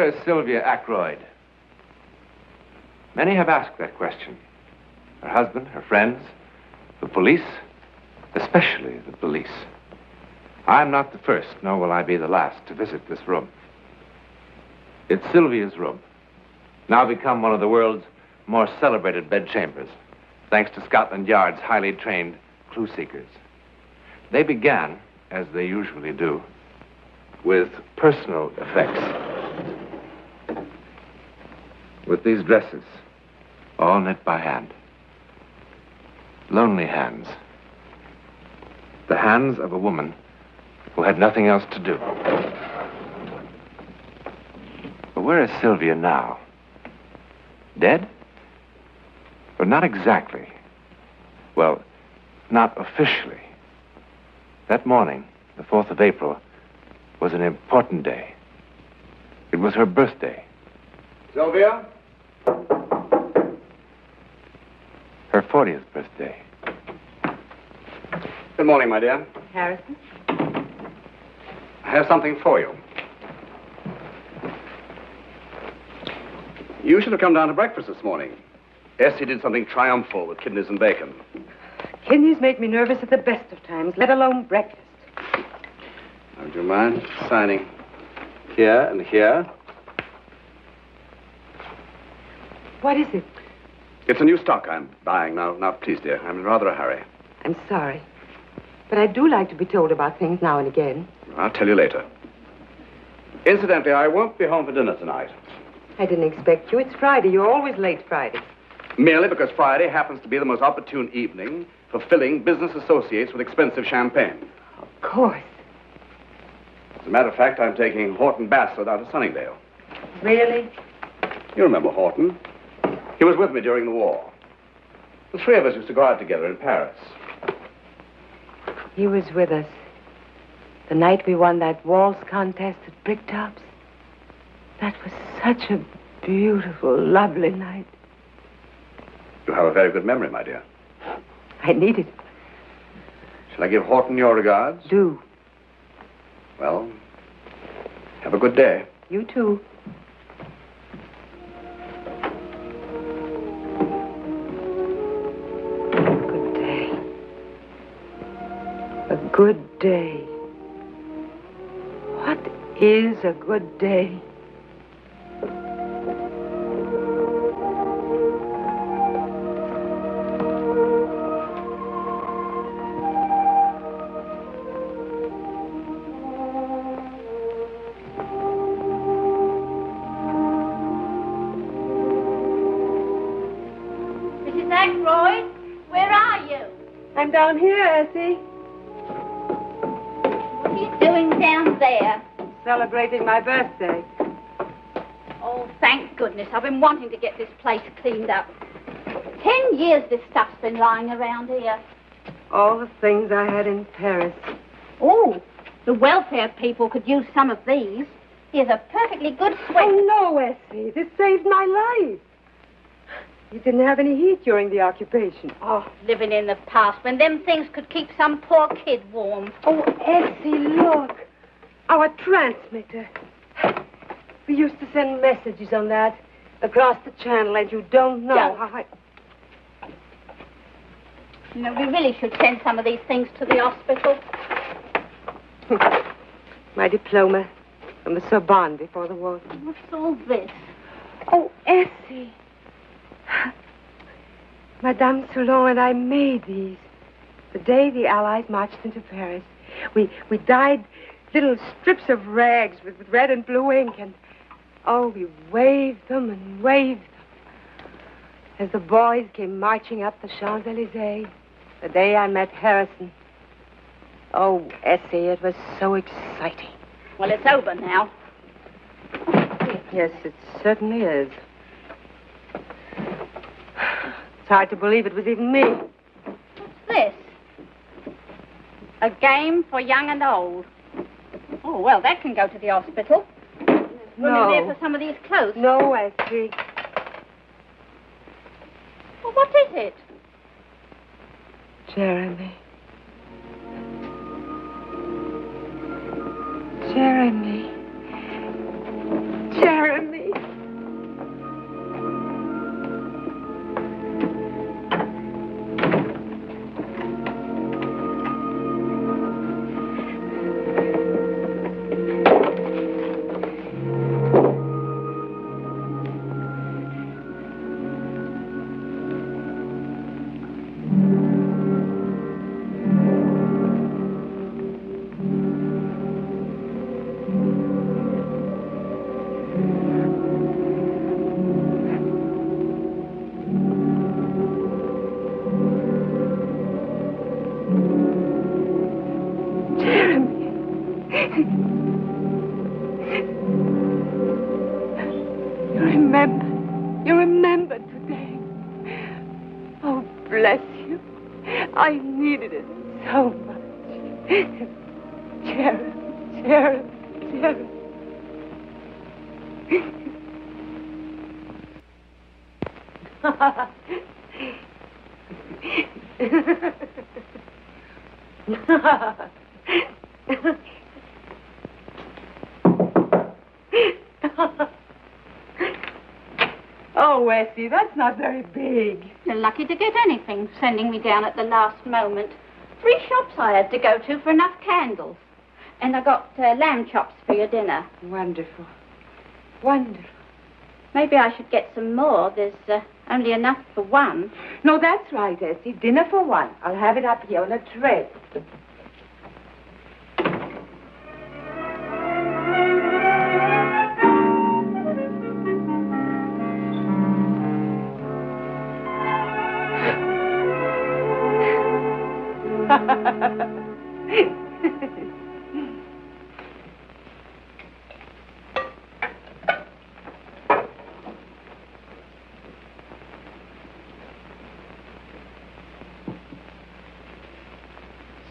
Where is Sylvia Ackroyd? Many have asked that question. Her husband, her friends, the police, especially the police. I'm not the first, nor will I be the last to visit this room. It's Sylvia's room, now become one of the world's more celebrated bedchambers, thanks to Scotland Yard's highly trained clue seekers. They began, as they usually do, with personal effects. With these dresses, all knit by hand. Lonely hands. The hands of a woman who had nothing else to do. But where is Sylvia now? Dead? But not exactly. Well, not officially. That morning, the 4th of April, was an important day. It was her birthday. Sylvia? Her 40th birthday. Good morning, my dear. Harrison? I have something for you. You should have come down to breakfast this morning. Essie did something triumphal with kidneys and bacon. Kidneys make me nervous at the best of times, let alone breakfast. Would you mind signing here and here? What is it? It's a new stock I'm buying now. Now, please, dear, I'm in rather a hurry. I'm sorry. But I do like to be told about things now and again. I'll tell you later. Incidentally, I won't be home for dinner tonight. I didn't expect you. It's Friday. You're always late Friday. Merely because Friday happens to be the most opportune evening for filling business associates with expensive champagne. Of course. As a matter of fact, I'm taking Horton Bassler down to Sunningdale. Really? You remember Horton? He was with me during the war. The three of us used to go out together in Paris. He was with us the night we won that waltz contest at Bricktops. That was such a beautiful, lovely night. You have a very good memory, my dear. I need it. Shall I give Horton your regards? Do. Well, have a good day. You too. Good day. A good day. What is a good day? Mrs. Ackroyd, where are you? I'm down here, Essie. What are you doing down there? Celebrating my birthday. Oh, thank goodness. I've been wanting to get this place cleaned up. 10 years this stuff's been lying around here. All the things I had in Paris. Oh, the welfare people could use some of these. Here's a perfectly good sweater. Oh, no, Essie. This saved my life. You didn't have any heat during the occupation. Oh, living in the past when them things could keep some poor kid warm. Oh, Essie, look. Our transmitter. We used to send messages on that across the channel, and you don't know Don't. how I... You know, we really should send some of these things to the hospital. My diploma from the Sorbonne before the war. What's all this? Oh, Essie. Madame Soulon and I made these the day the Allies marched into Paris. We dyed little strips of rags with red and blue ink, and we waved them and waved them as the boys came marching up the Champs-Élysées the day I met Harrison. Oh, Essie, it was so exciting. Well, it's over now. Yes, it certainly is. It's hard to believe it was even me. What's this? A game for young and old. Oh, well, that can go to the hospital. There's room in there for some of these clothes. No, Essie. Well, what is it? Jeremy. Jeremy. Jeremy. You remembered today. Oh, bless you. I needed it so much. Jared. Oh, Westy, that's not very big. You're lucky to get anything, sending me down at the last moment. 3 shops I had to go to for enough candles. And I got lamb chops for your dinner. Wonderful. Maybe I should get some more. There's only enough for one. No, that's right, Essie. Dinner for one. I'll have it up here on a tray.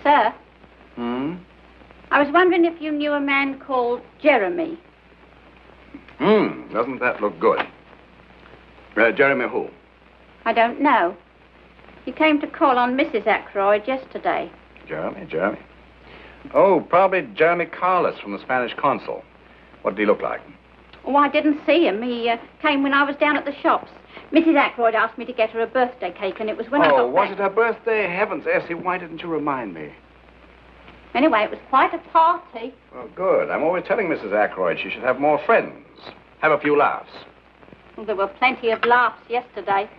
Sir? I was wondering if you knew a man called Jeremy. Doesn't that look good? Jeremy who? I don't know. He came to call on Mrs. Ackroyd yesterday. Jeremy. Oh, probably Jeremy Carlos from the Spanish consul. What did he look like? Oh, I didn't see him. He came when I was down at the shops. Mrs. Ackroyd asked me to get her a birthday cake, and it was when I got was back. it her birthday? Heavens, Essie, why didn't you remind me? Anyway, it was quite a party. Well, good. I'm always telling Mrs. Ackroyd she should have more friends. Have a few laughs. Well, there were plenty of laughs yesterday.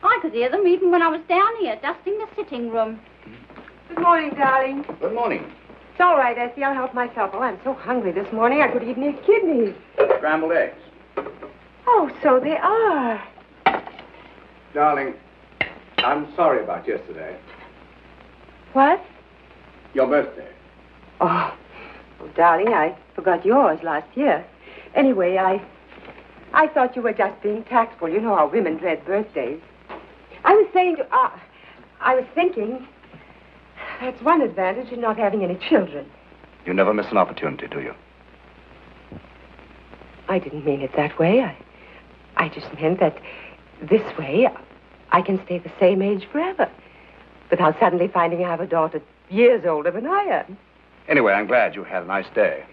I could hear them even when I was down here, dusting the sitting room. Good morning, darling. Good morning. It's all right, Essie. I'll help myself. Oh, I'm so hungry this morning I could eat me kidneys. Scrambled eggs. Oh, so they are. Darling, I'm sorry about yesterday. What? Your birthday. Oh, darling, I forgot yours last year. Anyway, I thought you were just being tactful. You know how women dread birthdays. I was thinking, that's one advantage in not having any children. You never miss an opportunity, do you? I didn't mean it that way. I just meant that this way I can stay the same age forever without suddenly finding I have a daughter years older than I am. Anyway, I'm glad you had a nice day.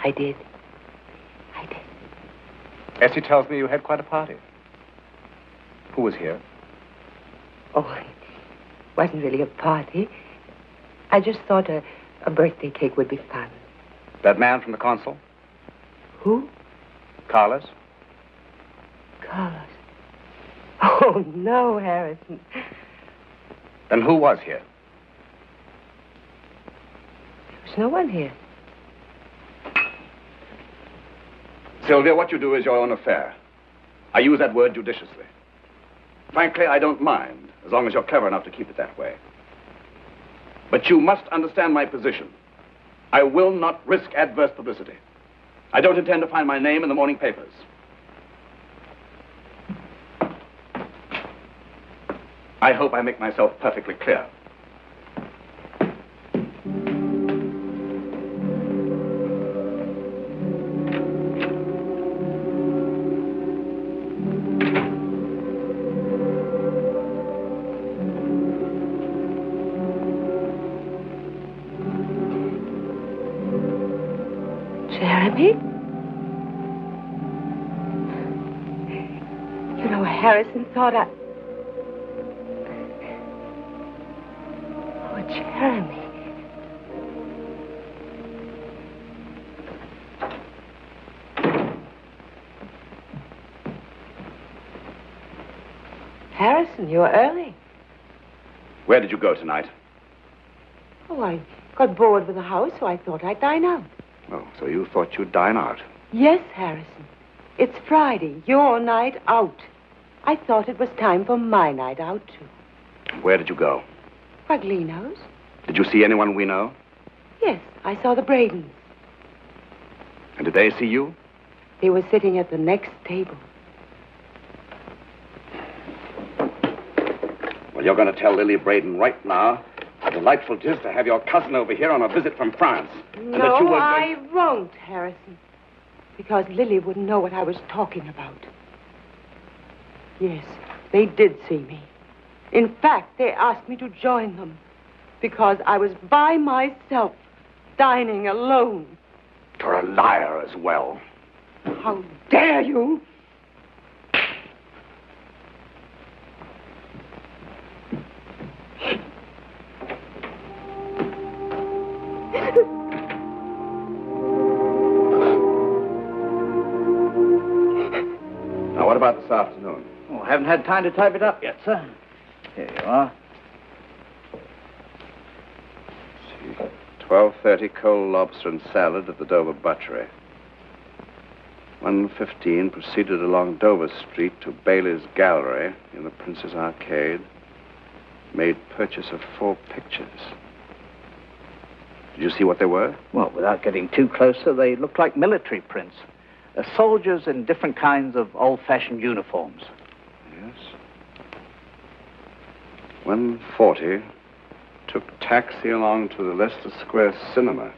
I did. Essie tells me you had quite a party. Who was here? Oh, it wasn't really a party. I just thought a birthday cake would be fun. That man from the consul? Who? Carlos? Carlos. Oh, no, Harrison. Then who was here? There's no one here. Sylvia, what you do is your own affair. I use that word judiciously. Frankly, I don't mind, as long as you're clever enough to keep it that way. But you must understand my position. I will not risk adverse publicity. I don't intend to find my name in the morning papers. I hope I make myself perfectly clear. Jeremy? Harrison thought I... Oh, Jeremy. Harrison, you're early. Where did you go tonight? Oh, I got bored with the house, so I thought I'd dine out. Oh, so you thought you'd dine out. Yes, Harrison. It's Friday, your night out. I thought it was time for my night out, too. Where did you go? Paglino's? Did you see anyone we know? Yes, I saw the Bradens. And did they see you? They were sitting at the next table. Well, you're going to tell Lily Braden right now how delightful it is to have your cousin over here on a visit from France. No, I won't, Harrison. Because Lily wouldn't know what I was talking about. Yes, they did see me. In fact, they asked me to join them because I was by myself, dining alone. You're a liar as well. How dare you? Now, what about this afternoon? Oh, haven't had time to type it up yet, sir. Here you are. 12:30 cold lobster and salad at the Dover Butchery. 1:15 proceeded along Dover Street to Bailey's Gallery in the Prince's Arcade. Made purchase of 4 pictures. Did you see what they were? Well, without getting too close, sir, they looked like military prints. Soldiers in different kinds of old-fashioned uniforms. Yes. 1:40 took taxi along to the Leicester Square Cinema.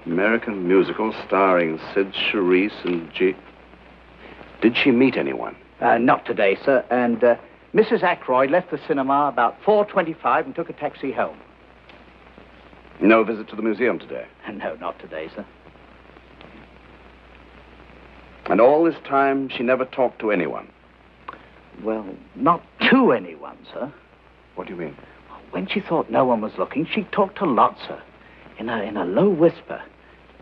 American musical starring Sid Charisse and G. Did she meet anyone? Not today, sir. And Mrs. Ackroyd left the cinema about 4:25 and took a taxi home. No visit to the museum today? No, not today, sir. And all this time, she never talked to anyone? Well, not to anyone, sir. What do you mean? When she thought no one was looking, she talked a lot, sir. In a low whisper.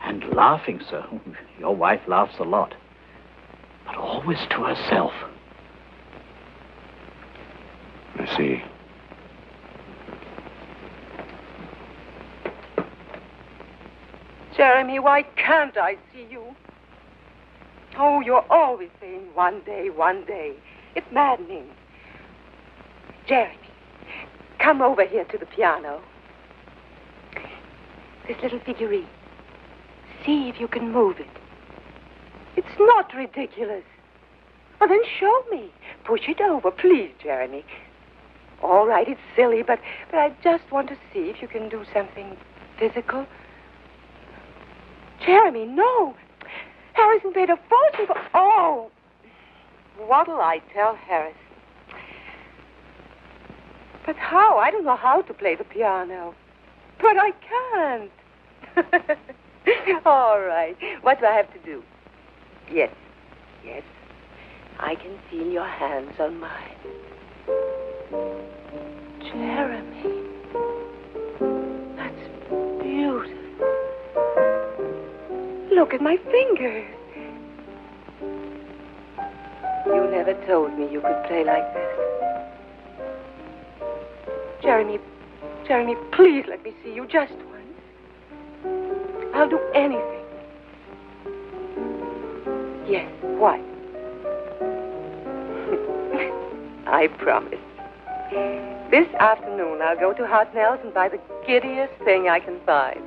And laughing, sir. Your wife laughs a lot. But always to herself. I see. Jeremy, why can't I see you? Oh, you're always saying one day, one day. It's maddening. Jeremy, come over here to the piano. This little figurine. See if you can move it. It's not ridiculous. Well, then show me. Push it over, please, Jeremy. All right, it's silly, but I just want to see if you can do something physical. Jeremy, no. Harrison paid a fortune for... Oh! What'll I tell Harrison? But how? I don't know how to play the piano. But I can't. All right. What do I have to do? Yes. Yes. I can feel your hands on mine. Jeremy. That's beautiful. Look at my fingers. You never told me you could play like this. Jeremy, please let me see you just once. I'll do anything. Yes, what? I promise. This afternoon, I'll go to Hartnell's and buy the giddiest thing I can find.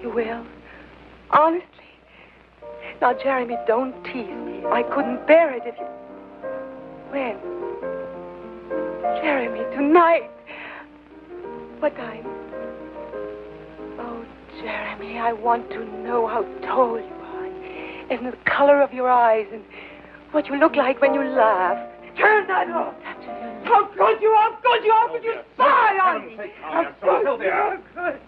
You will? Honestly? Now, Jeremy, don't tease me. I couldn't bear it if you... When? Jeremy, tonight. What time? Oh, Jeremy, I want to know how tall you are, and the color of your eyes, and what you look like when you laugh. Turn that off. How good you are, but you sigh on me. How good you are, good.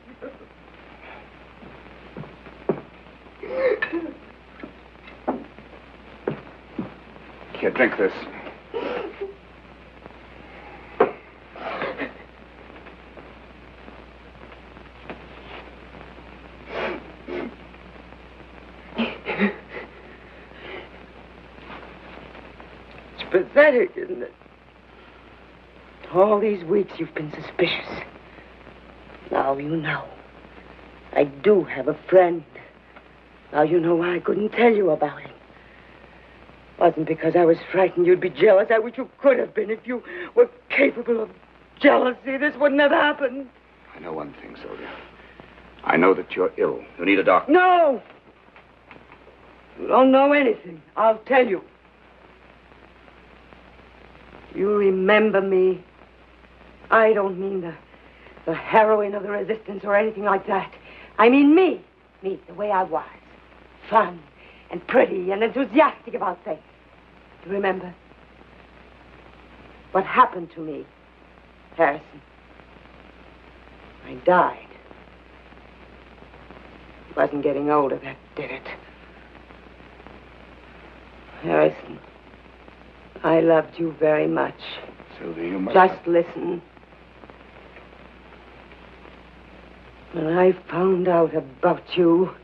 Here, drink this. It's pathetic, isn't it? All these weeks you've been suspicious. Now you know. I do have a friend. Now you know why I couldn't tell you about him. Wasn't because I was frightened you'd be jealous. I wish you could have been. If you were capable of jealousy, this wouldn't have happened. I know one thing, Sylvia. I know that you're ill. You need a doctor. No! You don't know anything. I'll tell you. You remember me. I don't mean the heroine of the resistance or anything like that. I mean me. Me, the way I was. Fun and pretty and enthusiastic about things. You remember? What happened to me, Harrison? I died. It wasn't getting older, that did it. Harrison, I loved you very much. Sylvia, you must... Just listen. When I found out about you,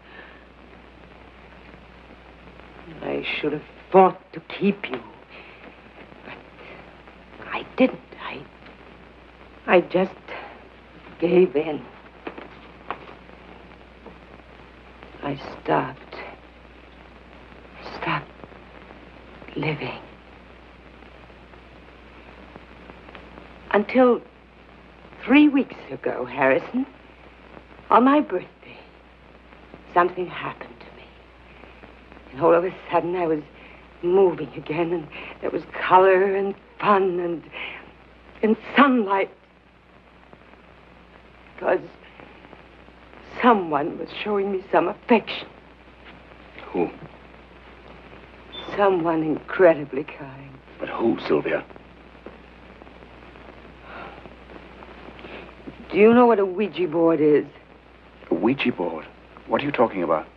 I should have fought to keep you. But I didn't. I just gave in. I stopped living. Until 3 weeks ago, Harrison, on my birthday, something happened to me. And all of a sudden, I was moving again, and there was color and fun and sunlight. Because someone was showing me some affection. Who? Someone incredibly kind. But who, Sylvia? Do you know what a Ouija board is? A Ouija board? What are you talking about?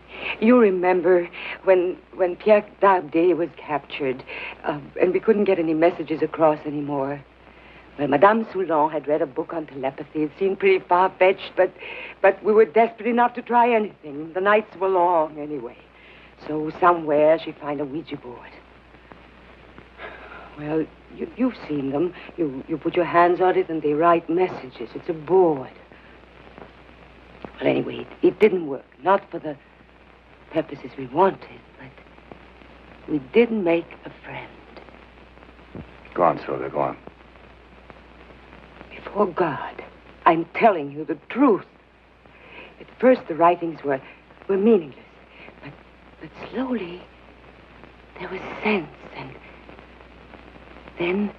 You remember when Pierre Dardet was captured, and we couldn't get any messages across anymore. Well, Madame Soulon had read a book on telepathy. It seemed pretty far-fetched, but we were desperate enough to try anything. The nights were long, anyway. So somewhere she'd find a Ouija board. Well, you've seen them. You put your hands on it and they write messages. It's a board. Well, anyway, it didn't work. Not for the purposes we wanted, but we did make a friend. Go on, Sylvia, go on. Before God, I'm telling you the truth. At first, the writings were meaningless. But slowly, there was sense, and then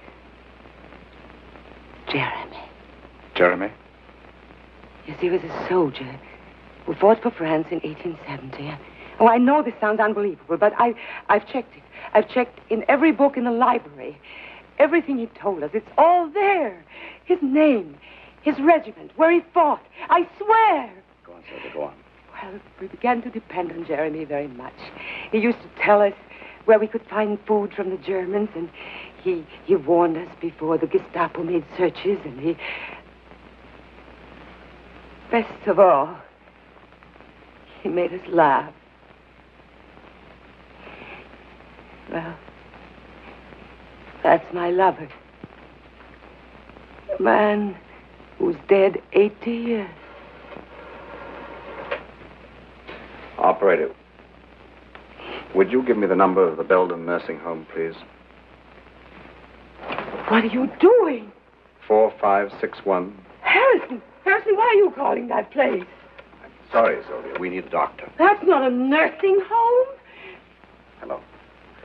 Jeremy. Jeremy? Yes, he was a soldier who fought for France in 1870. Oh, I know this sounds unbelievable, but I've checked it. I've checked in every book in the library. Everything he told us, it's all there. His name, his regiment, where he fought. I swear. Go on, Sylvia, go on. Well, we began to depend on Jeremy very much. He used to tell us where we could find food from the Germans, and he warned us before the Gestapo made searches, and he... Best of all, he made us laugh. Well, that's my lover. A man who's dead 80 years. Operator, would you give me the number of the Belden nursing home, please? What are you doing? 4561. Harrison, why are you calling that place? I'm sorry, Sylvia. We need a doctor. That's not a nursing home. Hello.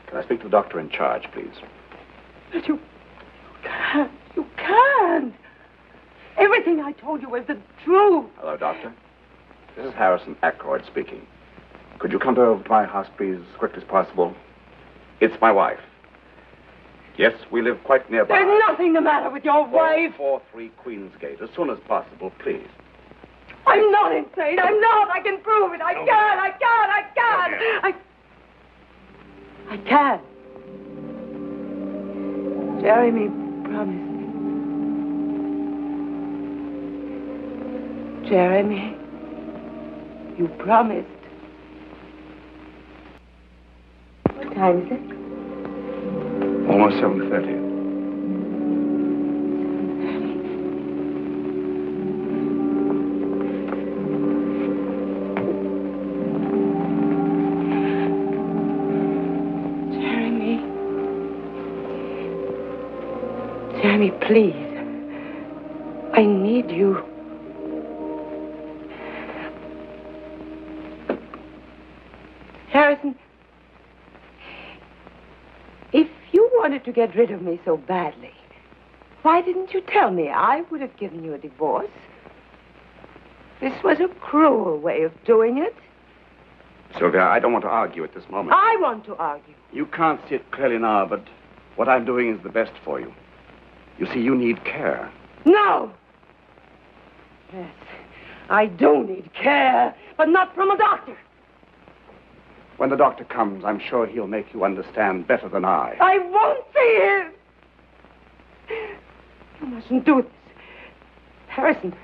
Can I speak to the doctor in charge, please? But you can't. You can't. Everything I told you was the truth. Hello, doctor. This is Harrison Ackroyd speaking. Could you come over to my house, please, as quickly as possible? It's my wife. Yes, we live quite nearby. There's nothing the matter with your wife. 443 Queensgate, as soon as possible, please. I'm not insane. I'm not. I can prove it. I can. I can. Jeremy promised. Jeremy, you promised. What time is it? Almost 7:30. Jeremy, please. I need you. Harrison, if you wanted to get rid of me so badly, why didn't you tell me? I would have given you a divorce. This was a cruel way of doing it. Sylvia, I don't want to argue at this moment. I want to argue. You can't see it clearly now, but what I'm doing is the best for you. You see, you need care. No! Yes, I do need care, but not from a doctor. When the doctor comes, I'm sure he'll make you understand better than I. I won't see him! You mustn't do this. Harrison,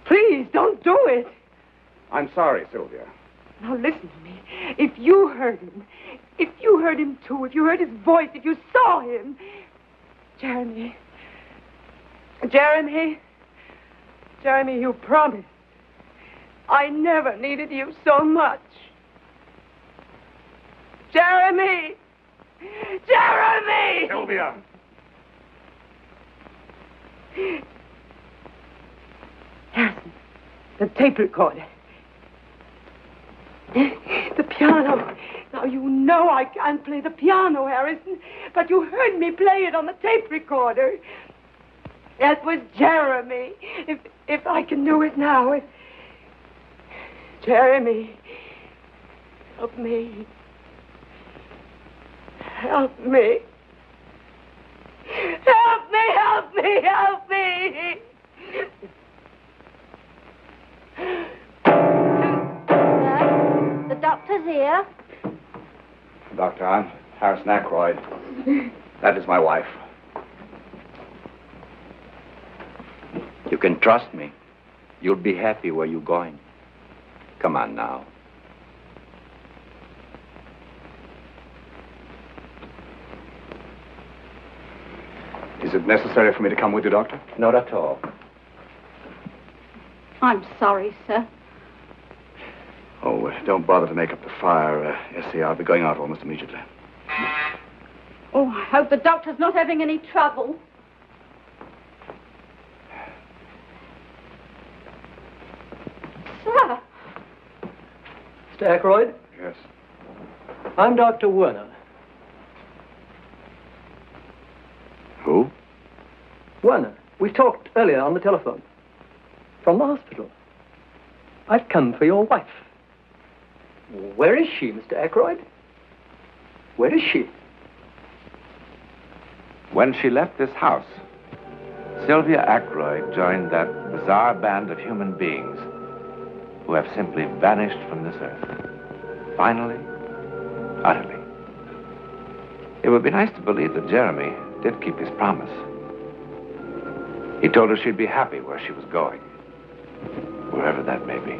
please don't do it. I'm sorry, Sylvia. Now listen to me. If you heard him too, if you heard his voice, if you saw him... Jeremy, you promised. I never needed you so much. Jeremy! Sylvia! Harrison, the tape recorder. The piano. Now, you know I can't play the piano, Harrison, but you heard me play it on the tape recorder. That was Jeremy. If I can do it now. Jeremy, help me. Help me. Help me, help me, help me. The doctor's here. Doctor, I'm Harrison Ackroyd. That is my wife. You can trust me. You'll be happy where you're going. Come on now. Is it necessary for me to come with you, Doctor? Not at all. I'm sorry, sir. Oh, don't bother to make up the fire, Essie. I'll be going out almost immediately. Oh, I hope the doctor's not having any trouble. Sir! Mr. Ackroyd? Yes. I'm Dr. Werner. Who? Werner. We talked earlier on the telephone. From the hospital. I've come for your wife. Where is she, Mr. Ackroyd? Where is she? When she left this house, Sylvia Ackroyd joined that bizarre band of human beings who have simply vanished from this earth. Finally, utterly. It would be nice to believe that Jeremy did keep his promise. He told her she'd be happy where she was going, wherever that may be.